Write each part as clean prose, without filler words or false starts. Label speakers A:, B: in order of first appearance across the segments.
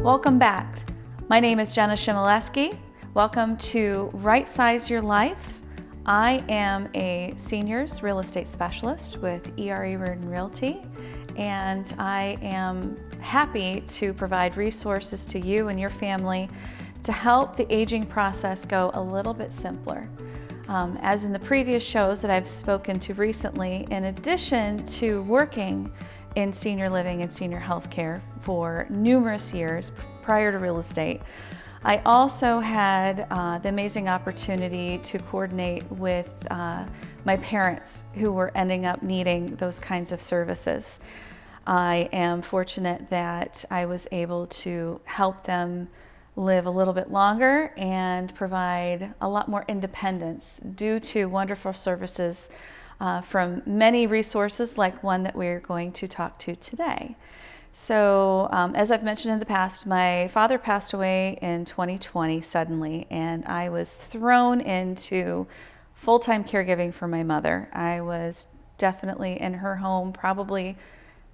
A: Welcome back. My name is Jenna Shimileski. Welcome to Right Size Your Life. I am a seniors real estate specialist with ERE Reardon Realty, and I am happy to provide resources to you and your family to help the aging process go a little bit simpler. As in the previous shows that I've spoken to recently, in addition to working in senior living and senior health care for numerous years prior to real estate, I also had the amazing opportunity to coordinate with my parents who were ending up needing those kinds of services. I am fortunate that I was able to help them live a little bit longer and provide a lot more independence due to wonderful services from many resources like one that we're going to talk to today. So as I've mentioned in the past, my father passed away in 2020 suddenly, and I was thrown into full-time caregiving for my mother. I was definitely in her home probably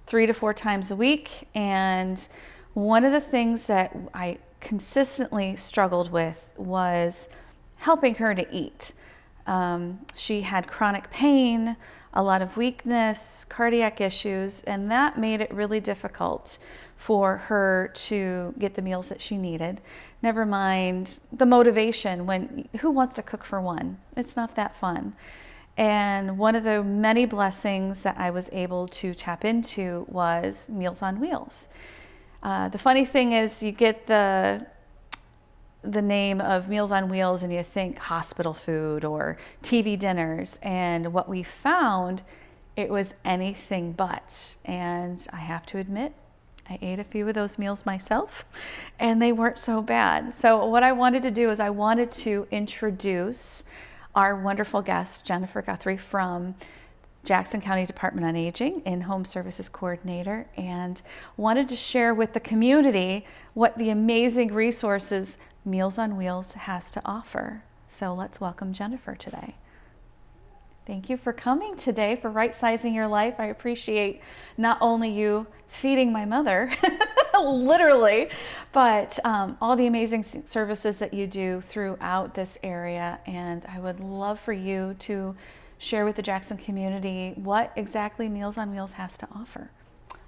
A: 3 to 4 times a week, and one of the things that I consistently struggled with was helping her to eat. She had chronic pain, a lot of weakness, cardiac issues, and that made it really difficult for her to get the meals that she needed. Never mind the motivation when, who wants to cook for one? It's not that fun. And one of the many blessings that I was able to tap into was Meals on Wheels. The funny thing is, you get the name of Meals on Wheels and you think hospital food or TV dinners, and what we found, it was anything but. And I have to admit, I ate a few of those meals myself, and they weren't so bad. So what I wanted to do is I wanted to introduce our wonderful guest, Jennifer Guthrie from Jackson County Department on Aging and Home Services Coordinator, and wanted to share with the community what the amazing resources Meals on Wheels has to offer. So let's welcome Jennifer today. Thank you for coming today for Right Sizing Your Life. I appreciate not only you feeding my mother, literally, but all the amazing services that you do throughout this area. And I would love for you to share with the Jackson community what exactly Meals on Wheels has to offer.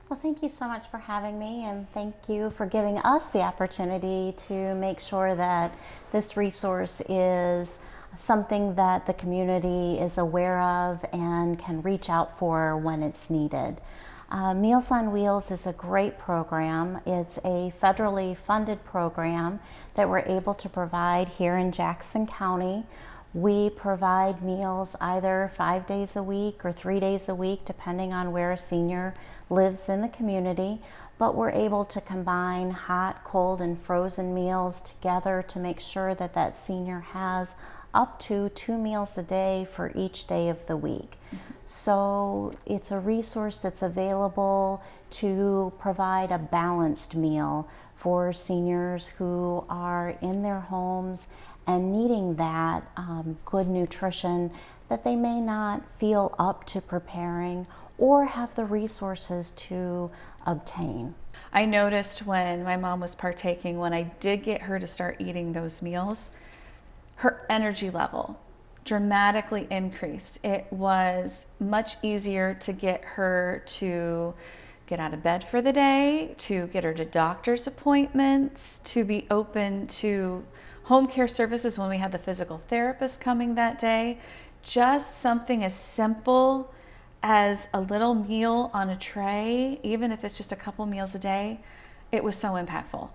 B: Well, thank you so much for having me, and thank you for giving us the opportunity to make sure that this resource is something that the community is aware of and can reach out for when it's needed. Meals on Wheels is a great program. It's a federally funded program that we're able to provide here in Jackson County. We provide meals either 5 days a week or 3 days a week, depending on where a senior lives in the community. But we're able to combine hot, cold, and frozen meals together to make sure that that senior has up to 2 meals a day for each day of the week. So it's a resource that's available to provide a balanced meal for seniors who are in their homes and needing that good nutrition that they may not feel up to preparing or have the resources to obtain.
A: I noticed when my mom was partaking, when I did get her to start eating those meals, her energy level dramatically increased. It was much easier to get her to get out of bed for the day, to get her to doctor's appointments, to be open to home care services when we had the physical therapist coming that day. Just something as simple as a little meal on a tray, even if it's just a couple meals a day, it was so impactful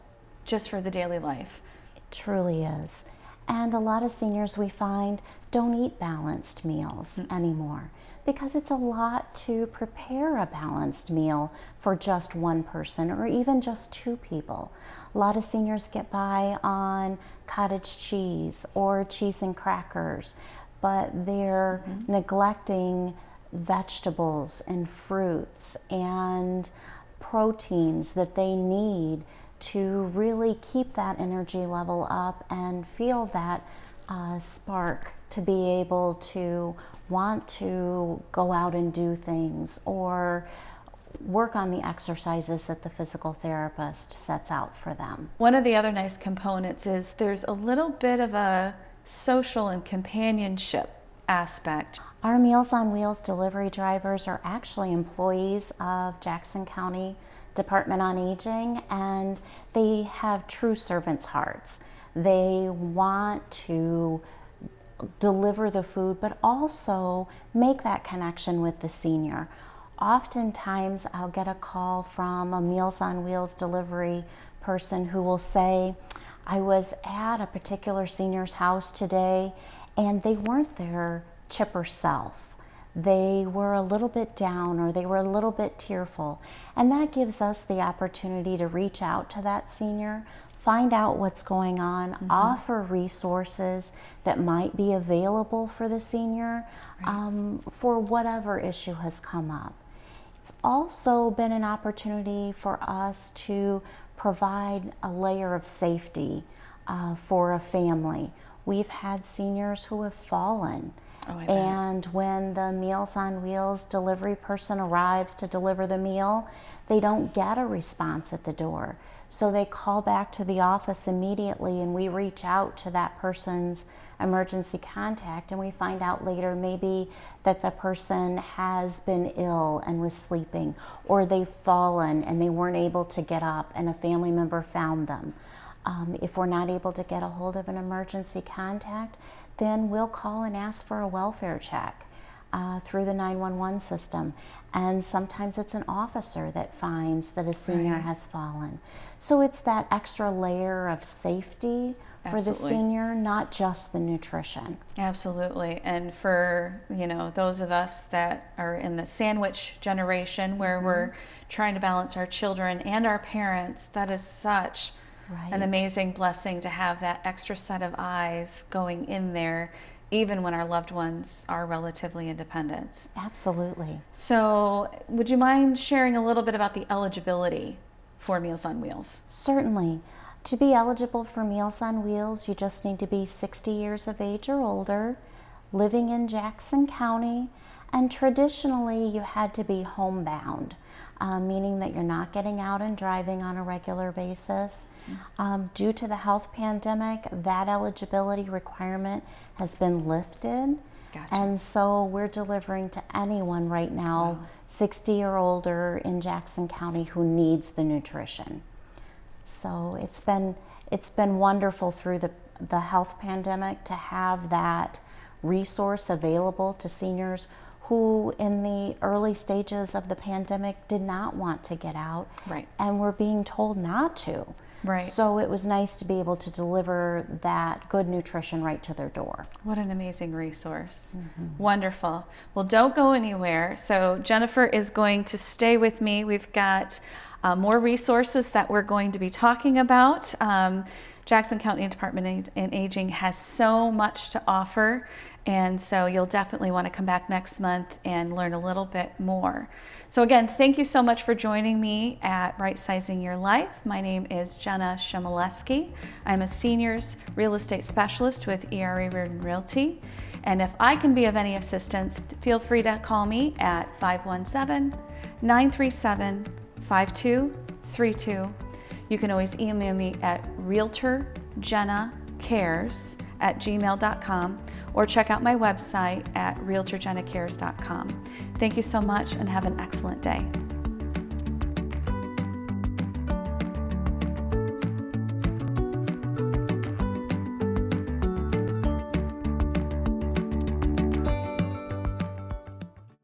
A: just for the daily life.
B: It truly is. And a lot of seniors, we find, don't eat balanced meals anymore because it's a lot to prepare a balanced meal for just one person or even just 2 people. A lot of seniors get by on cottage cheese or cheese and crackers, but they're neglecting vegetables and fruits and proteins that they need to really keep that energy level up and feel that spark to be able to want to go out and do things or work on the exercises that the physical therapist sets out for them.
A: One of the other nice components is there's a little bit of a social and companionship aspect.
B: Our Meals on Wheels delivery drivers are actually employees of Jackson County Department on Aging, and they have true servants' hearts. They want to deliver the food, but also make that connection with the senior. Oftentimes, I'll get a call from a Meals on Wheels delivery person who will say, I was at a particular senior's house today, and they weren't their chipper self. They were a little bit down, or they were a little bit tearful. And that gives us the opportunity to reach out to that senior, find out what's going on, offer resources that might be available for the senior for whatever issue has come up. It's also been an opportunity for us to provide a layer of safety for a family. We've had seniors who have fallen. And when the Meals on Wheels delivery person arrives to deliver the meal, they don't get a response at the door. So they call back to the office immediately, and we reach out to that person's emergency contact, and we find out later maybe that the person has been ill and was sleeping, or they've fallen and they weren't able to get up and a family member found them. If we're not able to get a hold of an emergency contact, then we'll call and ask for a welfare check through the 911 system. And sometimes it's an officer that finds that a senior has fallen. So it's that extra layer of safety for the senior, not just the nutrition.
A: Absolutely. And for, those of us that are in the sandwich generation where we're trying to balance our children and our parents, that is such an amazing blessing to have that extra set of eyes going in there, even when our loved ones are relatively independent.
B: Absolutely.
A: So would you mind sharing a little bit about the eligibility for Meals on Wheels?
B: Certainly. To be eligible for Meals on Wheels, you just need to be 60 years of age or older, living in Jackson County, and traditionally you had to be homebound, meaning that you're not getting out and driving on a regular basis. Due to the health pandemic, that eligibility requirement has been lifted.
A: Gotcha.
B: And so we're delivering to anyone right now, 60 or older in Jackson County, who needs the nutrition. So it's been wonderful through the health pandemic to have that resource available to seniors who in the early stages of the pandemic did not want to get out and were being told not to. So it was nice to be able to deliver that good nutrition right to their door.
A: What an amazing resource. Wonderful. Well, don't go anywhere. So Jennifer is going to stay with me. We've got more resources that we're going to be talking about. Jackson County Department on Aging has so much to offer, and so you'll definitely want to come back next month and learn a little bit more. So again, thank you so much for joining me at Right Sizing Your Life. My name is Jenna Shimoleski. I'm a seniors real estate specialist with ERA Reardon Realty, and if I can be of any assistance, feel free to call me at 517-937-5232. You can always email me at realtorjennacares@gmail.com or check out my website at realtorjennacares.com. Thank you so much and have an excellent day.